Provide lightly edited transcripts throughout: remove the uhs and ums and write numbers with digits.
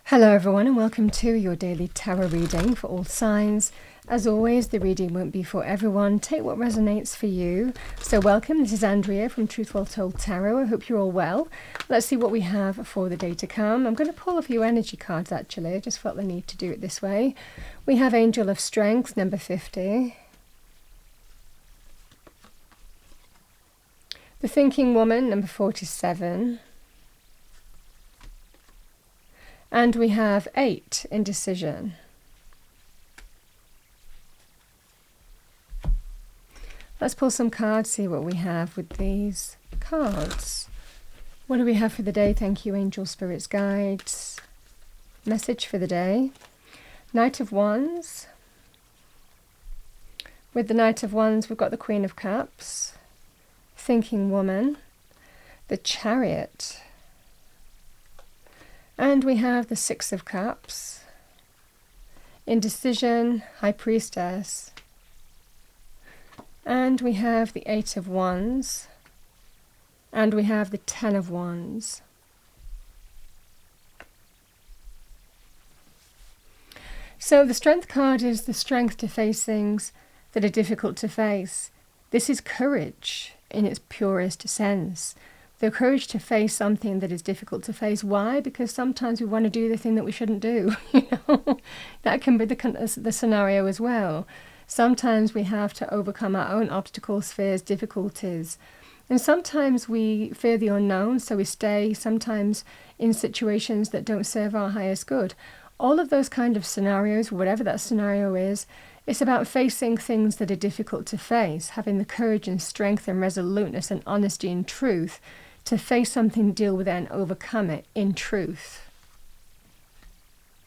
Hello everyone and welcome to your daily tarot reading for all signs. As always, the reading won't be for everyone. Take what resonates for you. So welcome, this is Andrea from Truth Well Told Tarot. I hope you're all well. Let's see what we have for the day to come. I'm going to pull a few energy cards actually. I just felt the need to do it this way. We have Angel of Strength, number 50. The Thinking Woman, number 47. And we have 8, Indecision. Let's pull some cards, see what we have with these cards. What do we have for the day? Thank you, Angel, Spirits, Guides. Message for the day. Knight of Wands. With the Knight of Wands, we've got the Queen of Cups. Thinking Woman. The Chariot. And we have the Six of Cups, Indecision, High Priestess, and we have the Eight of Wands, and we have the Ten of Wands. So the Strength card is the strength to face things that are difficult to face. This is courage in its purest sense. The courage to face something that is difficult to face. Why? Because sometimes we want to do the thing that we shouldn't do. That can be the scenario as well. Sometimes we have to overcome our own obstacles, fears, difficulties. And sometimes we fear the unknown, so we stay sometimes in situations that don't serve our highest good. All of those kind of scenarios, whatever that scenario is, it's about facing things that are difficult to face, having the courage and strength and resoluteness and honesty and truth to face something, deal with it and overcome it in truth.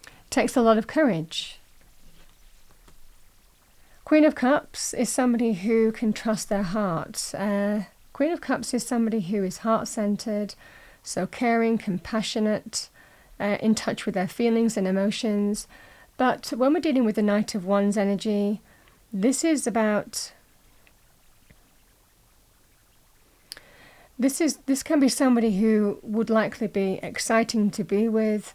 It takes a lot of courage. Queen of Cups is somebody who can trust their heart. Queen of Cups is somebody who is heart-centered, so caring, compassionate, in touch with their feelings and emotions. But when we're dealing with the Knight of Wands energy, this is about... This can be somebody who would likely be exciting to be with,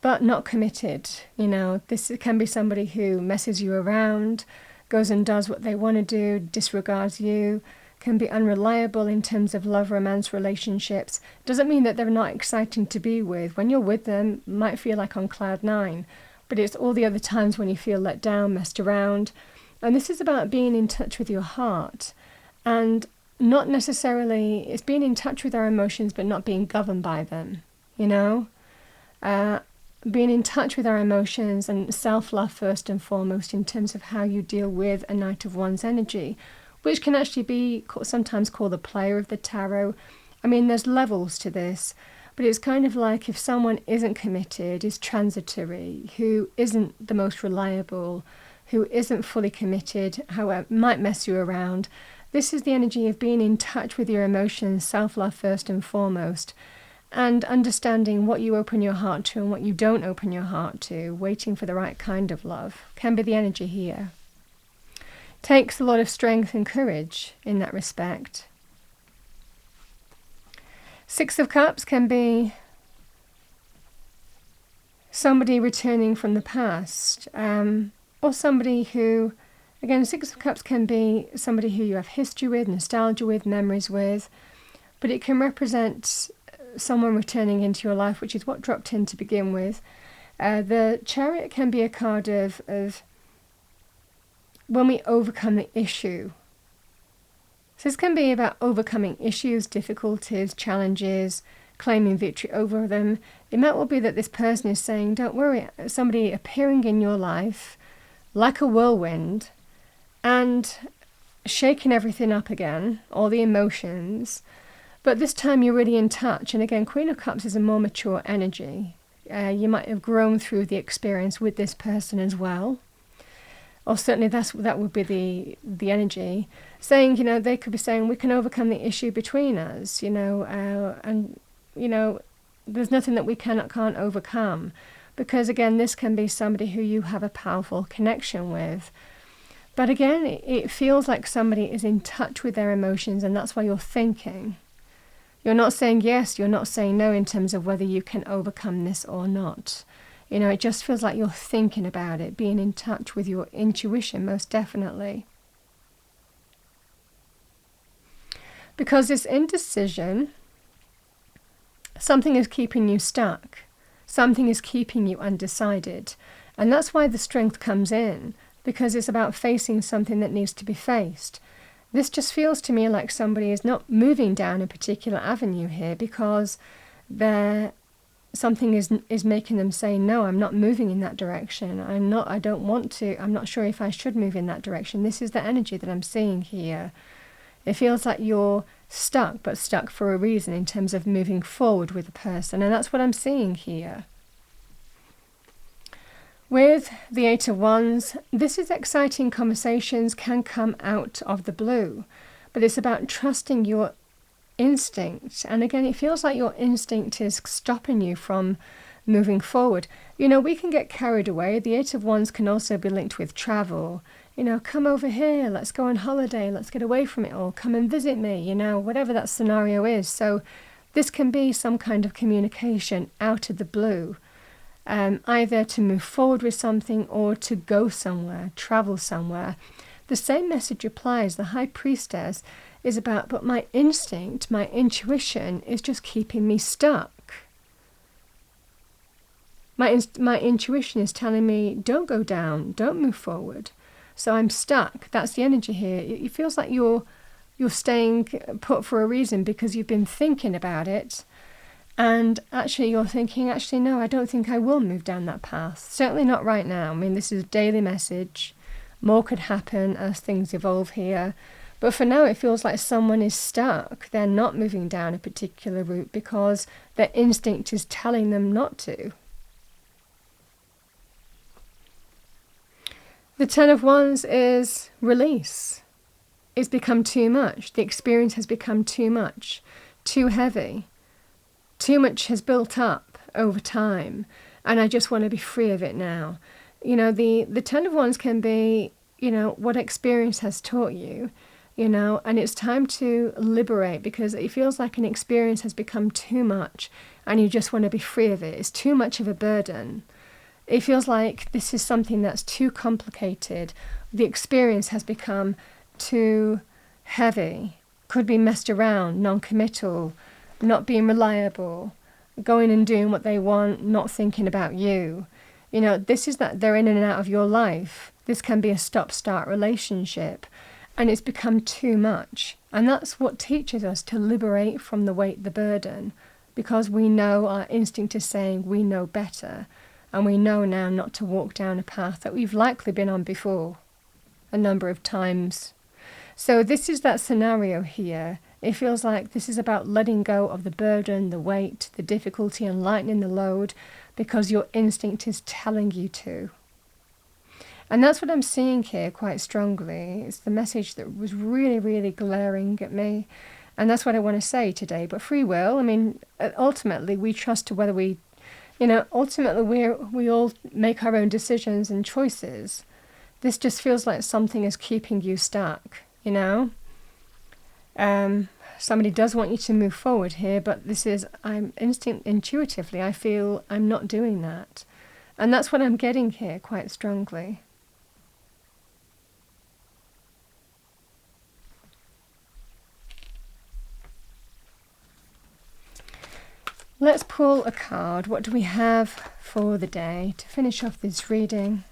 but not committed. This can be somebody who messes you around, goes and does what they want to do, disregards you, can be unreliable in terms of love, romance, relationships. Doesn't mean that they're not exciting to be with. When you're with them, it might feel like on cloud 9, but it's all the other times when you feel let down, messed around. And this is about being in touch with your heart, and not necessarily, it's being in touch with our emotions but not being governed by them, being in touch with our emotions and self-love first and foremost in terms of how you deal with a Knight of Wands energy, which can actually be sometimes called the player of the tarot. I mean, there's levels to this, but it's kind of like if someone isn't committed, is transitory, who isn't the most reliable, who isn't fully committed, however, might mess you around. This is the energy of being in touch with your emotions, self-love first and foremost, and understanding what you open your heart to and what you don't open your heart to, waiting for the right kind of love, can be the energy here. Takes a lot of strength and courage in that respect. Six of Cups can be somebody returning from the past, or somebody who... Again, Six of Cups can be somebody who you have history with, nostalgia with, memories with, but it can represent someone returning into your life, which is what dropped in to begin with. The Chariot can be a card of when we overcome the issue. So this can be about overcoming issues, difficulties, challenges, claiming victory over them. It might well be that this person is saying, don't worry, somebody appearing in your life like a whirlwind, and shaking everything up again, all the emotions, but this time you're really in touch. And again, Queen of Cups is a more mature energy. You might have grown through the experience with this person as well, or certainly that would be the energy. Saying, they could be saying, we can overcome the issue between us, and there's nothing that we can't overcome, because again, this can be somebody who you have a powerful connection with. But again, it feels like somebody is in touch with their emotions, and that's why you're thinking. You're not saying yes, you're not saying no in terms of whether you can overcome this or not. You know, it just feels like you're thinking about it, being in touch with your intuition, most definitely. Because this indecision, something is keeping you stuck. Something is keeping you undecided. And that's why the strength comes in, because it's about facing something that needs to be faced. This just feels to me like somebody is not moving down a particular avenue here because something is making them say, no, I'm not moving in that direction. I don't want to. I'm not sure if I should move in that direction. This is the energy that I'm seeing here. It feels like you're stuck, but stuck for a reason in terms of moving forward with a person. And that's what I'm seeing here. With the Eight of Wands, this is exciting conversations can come out of the blue, but it's about trusting your instinct. And again, it feels like your instinct is stopping you from moving forward. You know, we can get carried away. The Eight of Wands can also be linked with travel. You know, come over here, let's go on holiday, let's get away from it all, come and visit me, you know, whatever that scenario is. So this can be some kind of communication out of the blue, either to move forward with something or to go somewhere, travel somewhere. The same message applies. The High Priestess is about, but my instinct, my intuition is just keeping me stuck. My intuition is telling me, don't go down, don't move forward. So I'm stuck. That's the energy here. It feels like you're staying put for a reason because you've been thinking about it. And actually you're thinking, actually, no, I don't think I will move down that path. Certainly not right now. I mean, this is a daily message. More could happen as things evolve here. But for now, it feels like someone is stuck. They're not moving down a particular route because their instinct is telling them not to. The Ten of Wands is release. It's become too much. The experience has become too much, too heavy. Too much has built up over time, and I just want to be free of it now. You know, the Ten of Wands can be, you know, what experience has taught you, you know, and it's time to liberate because it feels like an experience has become too much and you just want to be free of it. It's too much of a burden. It feels like this is something that's too complicated. The experience has become too heavy, could be messed around, non-committal, not being reliable, going and doing what they want, not thinking about you. You know, this is that they're in and out of your life. This can be a stop-start relationship, and it's become too much. And that's what teaches us to liberate from the weight, the burden, because we know our instinct is saying we know better. And we know now not to walk down a path that we've likely been on before a number of times. So this is that scenario here. It feels like this is about letting go of the burden, the weight, the difficulty, and lightening the load because your instinct is telling you to. And that's what I'm seeing here quite strongly. It's the message that was really, really glaring at me. And that's what I want to say today. But free will, I mean, ultimately we trust to whether we, you know, ultimately we all make our own decisions and choices. This just feels like something is keeping you stuck, you know. Somebody does want you to move forward here, but this is, intuitively, I feel I'm not doing that. And that's what I'm getting here quite strongly. Let's pull a card. What do we have for the day to finish off this reading?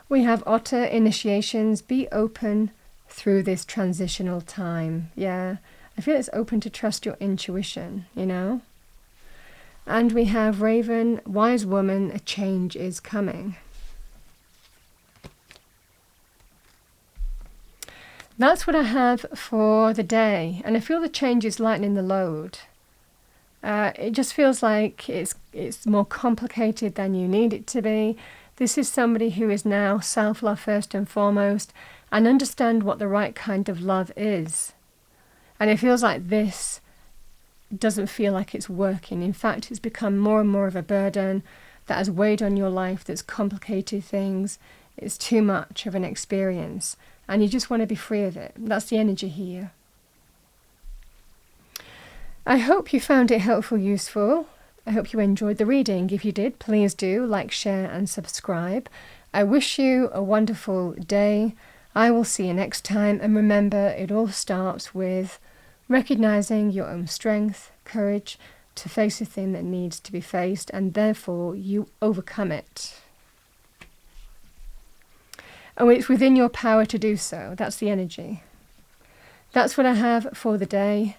We have Otter initiations. Be open through this transitional time. Yeah, I feel it's open to trust your intuition, you know. And we have Raven, wise woman, a change is coming. That's what I have for the day, and I feel the change is lightening the load. It just feels like it's more complicated than you need it to be. This is somebody who is now self-love first and foremost, and understand what the right kind of love is. And it feels like this doesn't feel like it's working. In fact, it's become more and more of a burden that has weighed on your life, that's complicated things. It's too much of an experience. And you just want to be free of it. That's the energy here. I hope you found it helpful, useful. I hope you enjoyed the reading. If you did, please do like, share and subscribe. I wish you a wonderful day. I will see you next time, and remember, it all starts with recognizing your own strength, courage to face the thing that needs to be faced, and therefore you overcome it. Oh, it's within your power to do so. That's the energy. That's what I have for the day.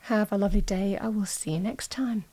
Have a lovely day. I will see you next time.